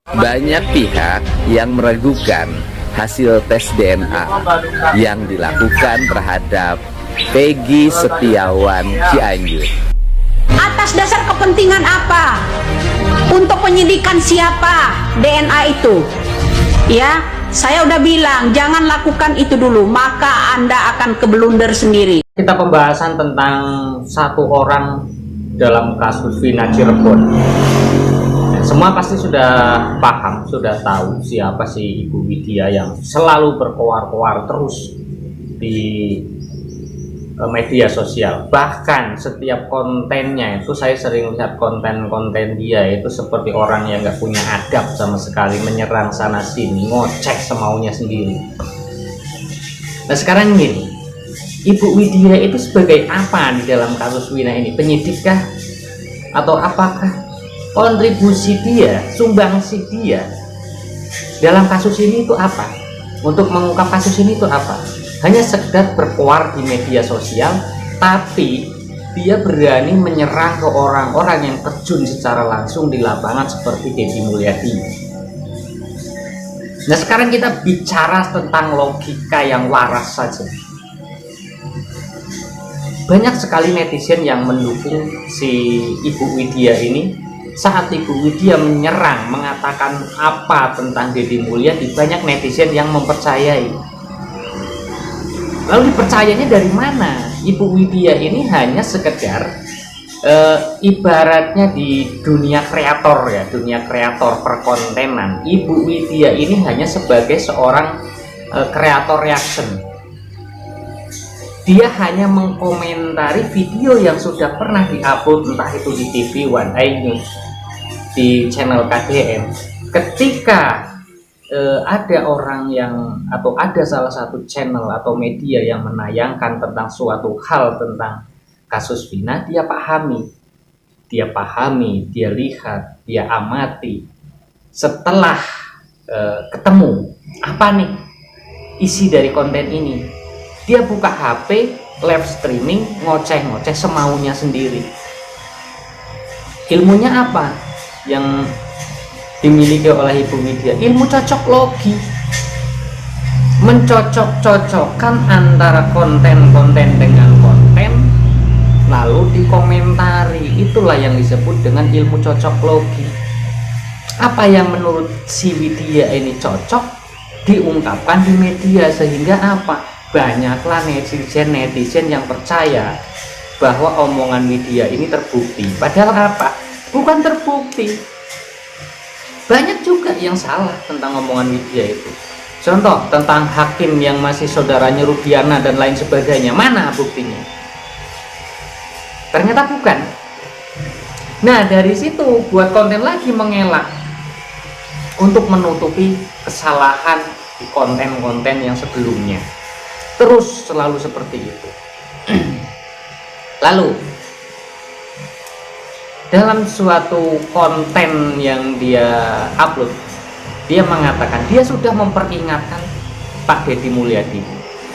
Banyak pihak yang meragukan hasil tes DNA yang dilakukan terhadap Peggy Setiawan Cianjur. Atas dasar kepentingan apa? Untuk penyidikan siapa DNA itu? Ya, saya udah bilang jangan lakukan itu dulu, maka Anda akan keblunder sendiri. Kita pembahasan tentang satu orang dalam kasus Vina Cirebon. Semua pasti sudah paham, sudah tahu siapa sih Ibu Widya yang selalu berkoar-koar terus di media sosial. Bahkan setiap kontennya itu saya sering lihat konten-konten dia itu seperti orang yang nggak punya adab sama sekali, menyerang sana sini, ngoceh semaunya sendiri. Nah sekarang gini, Ibu Widya itu sebagai apa di dalam kasus Vina ini? Penyidik kah? Atau apakah kontribusi dia, sumbangsi dia dalam kasus ini itu apa? Untuk mengungkap kasus ini itu apa? Hanya sekedar berkoar di media sosial, tapi dia berani menyerang ke orang-orang yang terjun secara langsung di lapangan seperti Deddy Mulyadi. Nah sekarang kita bicara tentang logika yang waras saja. Banyak sekali netizen yang mendukung si Ibu Widya ini. Saat Ibu Widya menyerang, mengatakan apa tentang Deddy Mulyadi, banyak netizen yang mempercayai. Lalu dipercayanya dari mana? Ibu Widya ini hanya sekedar ibaratnya di dunia kreator ya, dunia kreator perkontenan. Ibu Widya ini hanya sebagai seorang kreator reaction. Dia hanya mengkomentari video yang sudah pernah diupload, entah itu di TV One Eye News, di channel KDM. Ketika ada orang yang atau ada salah satu channel atau media yang menayangkan tentang suatu hal tentang kasus Vina, dia pahami, dia lihat, dia amati. Setelah ketemu apa nih isi dari konten ini, dia buka HP, live streaming, ngoceh-ngoceh semaunya sendiri. Ilmunya apa yang dimiliki oleh Ibu Widya? Ilmu cocok logi, mencocok-cocokkan antara konten-konten dengan konten, lalu dikomentari. Itulah yang disebut dengan ilmu cocok logi. Apa yang menurut si Widya ini cocok diungkapkan di media, sehingga apa? Banyaklah netizen yang percaya bahwa omongan Widya ini terbukti. Padahal apa? Bukan terbukti. Banyak juga yang salah tentang omongan Widya itu. Contoh tentang hakim yang masih saudaranya Rudiana dan lain sebagainya. Mana buktinya? Ternyata bukan. Nah dari situ buat konten lagi mengelak untuk menutupi kesalahan di konten-konten yang sebelumnya. Terus selalu seperti itu. Lalu dalam suatu konten yang dia upload, dia mengatakan dia sudah memperingatkan Pak Deddy Mulyadi,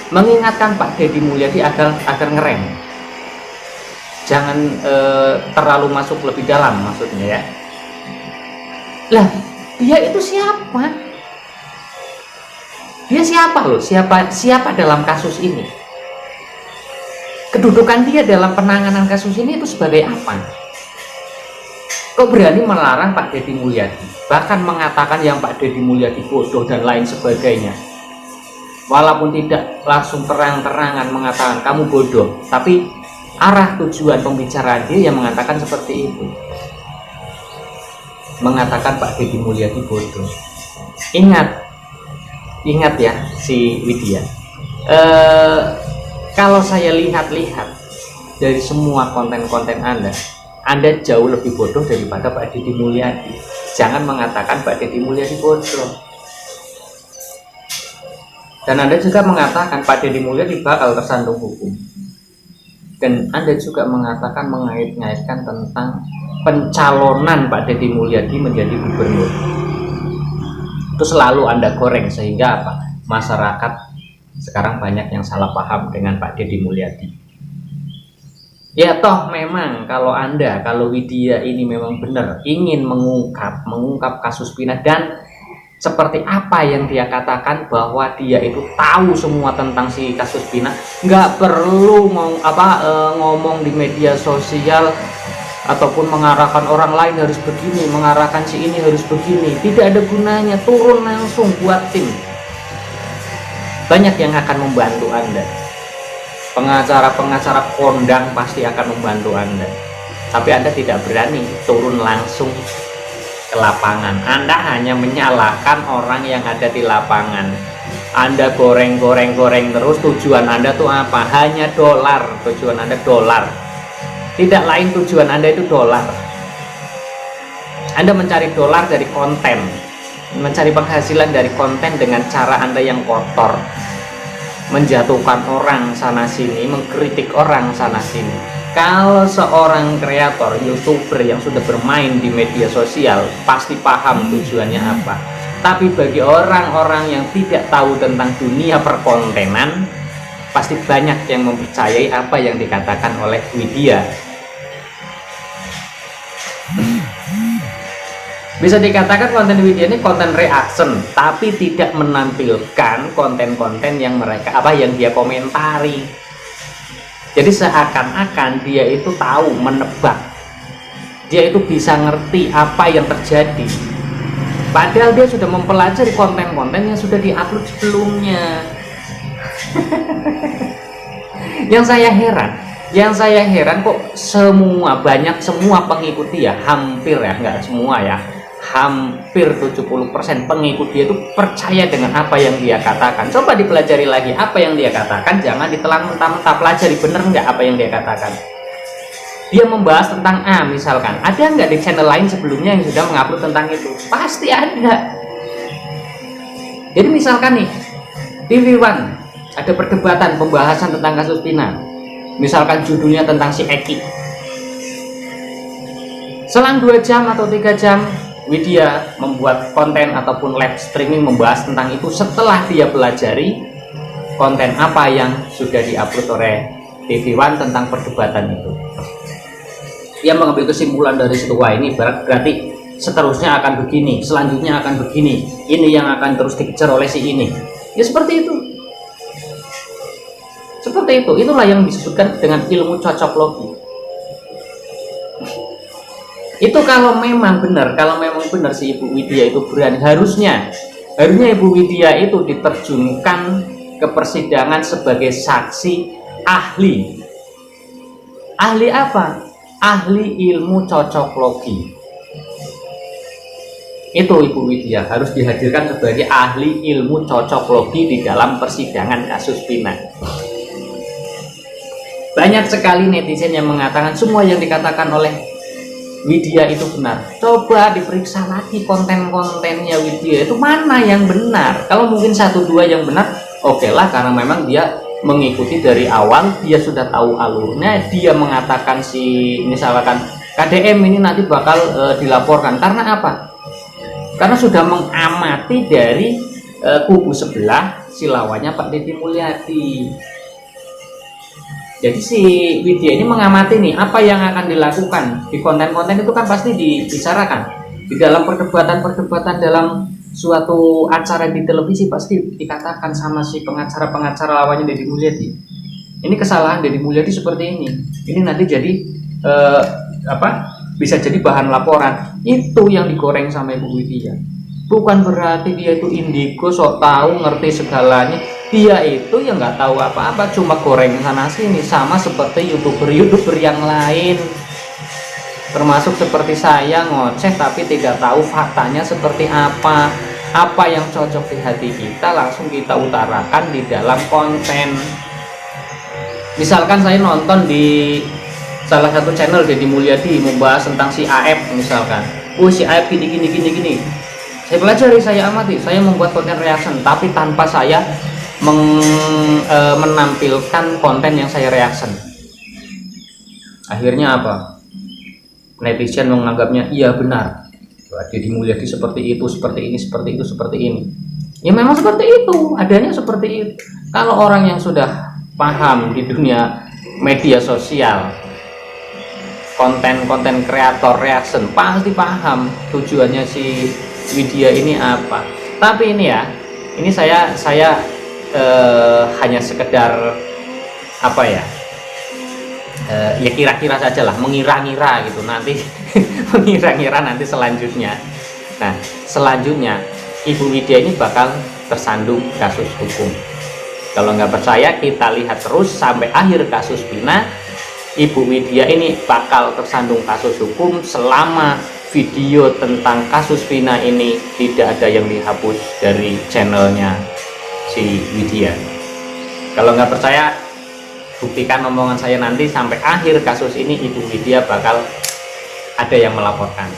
mengingatkan Pak Deddy Mulyadi agar ngerem, jangan terlalu masuk lebih dalam, maksudnya ya. Lah dia itu siapa? Dia siapa loh? Siapa dalam kasus ini? Kedudukan dia dalam penanganan kasus ini itu sebagai apa? Kok berani melarang Pak Deddy Mulyadi? Bahkan mengatakan yang Pak Deddy Mulyadi bodoh dan lain sebagainya. Walaupun tidak langsung terang-terangan mengatakan kamu bodoh, tapi arah tujuan pembicaraan dia yang mengatakan seperti itu. Mengatakan Pak Deddy Mulyadi bodoh. Ingat ya si Widya, kalau saya lihat-lihat dari semua konten-konten Anda jauh lebih bodoh daripada Pak Deddy Mulyadi. Jangan mengatakan Pak Deddy Mulyadi bodoh. Dan Anda juga mengatakan Pak Deddy Mulyadi bakal tersandung hukum. Dan Anda juga mengatakan mengait-ngaitkan tentang pencalonan Pak Deddy Mulyadi menjadi gubernur. Itu selalu Anda goreng, sehingga apa? Masyarakat sekarang banyak yang salah paham dengan Pak Deddy Mulyadi. Ya toh memang kalau Widya ini memang benar ingin mengungkap kasus Vina, dan seperti apa yang dia katakan bahwa dia itu tahu semua tentang si kasus Vina, nggak perlu ngomong di media sosial ataupun mengarahkan orang lain harus begini, mengarahkan si ini harus begini, tidak ada gunanya. Turun langsung buat tim, banyak yang akan membantu Anda. Pengacara-pengacara kondang pasti akan membantu Anda, tapi Anda tidak berani turun langsung ke lapangan. Anda hanya menyalahkan orang yang ada di lapangan. Anda goreng terus, tujuan Anda tuh apa? Hanya dolar. Tujuan Anda dolar, tidak lain. Tujuan Anda itu dolar. Anda mencari dolar dari konten, mencari penghasilan dari konten dengan cara Anda yang kotor, menjatuhkan orang sana sini, mengkritik orang sana sini. Kalau seorang kreator, youtuber yang sudah bermain di media sosial pasti paham tujuannya apa. Tapi bagi orang-orang yang tidak tahu tentang dunia perkontenan, pasti banyak yang mempercayai apa yang dikatakan oleh Widya. Bisa dikatakan konten Widya ini konten reaction, tapi tidak menampilkan konten-konten yang yang dia komentari. Jadi seakan-akan dia itu tahu, menebak, dia itu bisa ngerti apa yang terjadi, padahal dia sudah mempelajari konten-konten yang sudah diupload sebelumnya. Yang saya heran kok semua pengikut dia, hampir ya, nggak semua ya, hampir 70% pengikut dia itu percaya dengan apa yang dia katakan. Coba dipelajari lagi apa yang dia katakan, jangan ditelan mentah-mentah, pelajari bener nggak apa yang dia katakan. Dia membahas tentang A misalkan, ada nggak di channel lain sebelumnya yang sudah mengupload tentang itu? Pasti ada. Jadi misalkan nih, TV One ada perdebatan pembahasan tentang kasus Vina, misalkan judulnya tentang si Eki. Selang 2 jam atau 3 jam Widya membuat konten ataupun live streaming membahas tentang itu setelah dia pelajari konten apa yang sudah diupload oleh TV One tentang perdebatan itu. Dia mengambil kesimpulan dari situ, wah ini berarti seterusnya akan begini, selanjutnya akan begini, ini yang akan terus dikejar oleh si ini. Ya seperti itu. Seperti itu, itulah yang disebutkan dengan ilmu cocok logi. Itu kalau memang benar si Ibu Widya itu berani, harusnya Ibu Widya itu diterjunkan ke persidangan sebagai saksi ahli. Ahli apa? Ahli ilmu cocok logi. Itu Ibu Widya harus dihadirkan sebagai ahli ilmu cocok logi di dalam persidangan kasus Vina. Banyak sekali netizen yang mengatakan semua yang dikatakan oleh Widya itu benar. Coba diperiksa lagi konten-kontennya Widya itu mana yang benar. Kalau mungkin 1-2 yang benar, oke lah, karena memang dia mengikuti dari awal, dia sudah tahu alurnya, dia mengatakan misalkan KDM ini nanti bakal dilaporkan. Karena apa? Karena sudah mengamati dari kubu sebelah si lawannya Pak Deddy Mulyadi. Jadi si Widya ini mengamati nih apa yang akan dilakukan di konten-konten itu, kan pasti dibicarakan di dalam perdebatan dalam suatu acara di televisi, pasti dikatakan sama si pengacara lawannya Deddy Mulyadi, ini kesalahan Deddy Mulyadi seperti ini nanti jadi bisa jadi bahan laporan. Itu yang digoreng sama Ibu Widya. Bukan berarti dia itu indigo, sok tahu ngerti segalanya. Dia itu yang nggak tahu apa-apa, cuma goreng sana sini, sama seperti youtuber yang lain, termasuk seperti saya, ngoceh tapi tidak tahu faktanya seperti apa yang cocok di hati kita langsung kita utarakan di dalam konten. Misalkan saya nonton di salah satu channel Deddy Mulyadi membahas tentang si AF misalkan, si AF gini, saya pelajari, saya amati, saya membuat konten reaction, tapi tanpa saya menampilkan konten yang saya reaction. Akhirnya apa? Netizen menganggapnya iya benar, Deddy Mulyadi seperti itu, seperti ini, seperti itu, seperti ini. Ya memang seperti itu, adanya seperti itu. Kalau orang yang sudah paham di dunia media sosial, konten-konten kreator reaction pasti paham tujuannya si Widya ini apa. Tapi ini ya, ini saya hanya sekedar apa ya, ya kira-kira saja lah, mengira-ngira gitu nanti mengira-ngira nanti selanjutnya. Nah selanjutnya Ibu Widya ini bakal tersandung kasus hukum. Kalau nggak percaya kita lihat terus sampai akhir kasus Vina. Ibu Widya ini bakal tersandung kasus hukum selama video tentang kasus Vina ini tidak ada yang dihapus dari channelnya si Widya. Kalau nggak percaya, buktikan omongan saya nanti sampai akhir kasus ini Ibu Widya bakal ada yang melaporkan.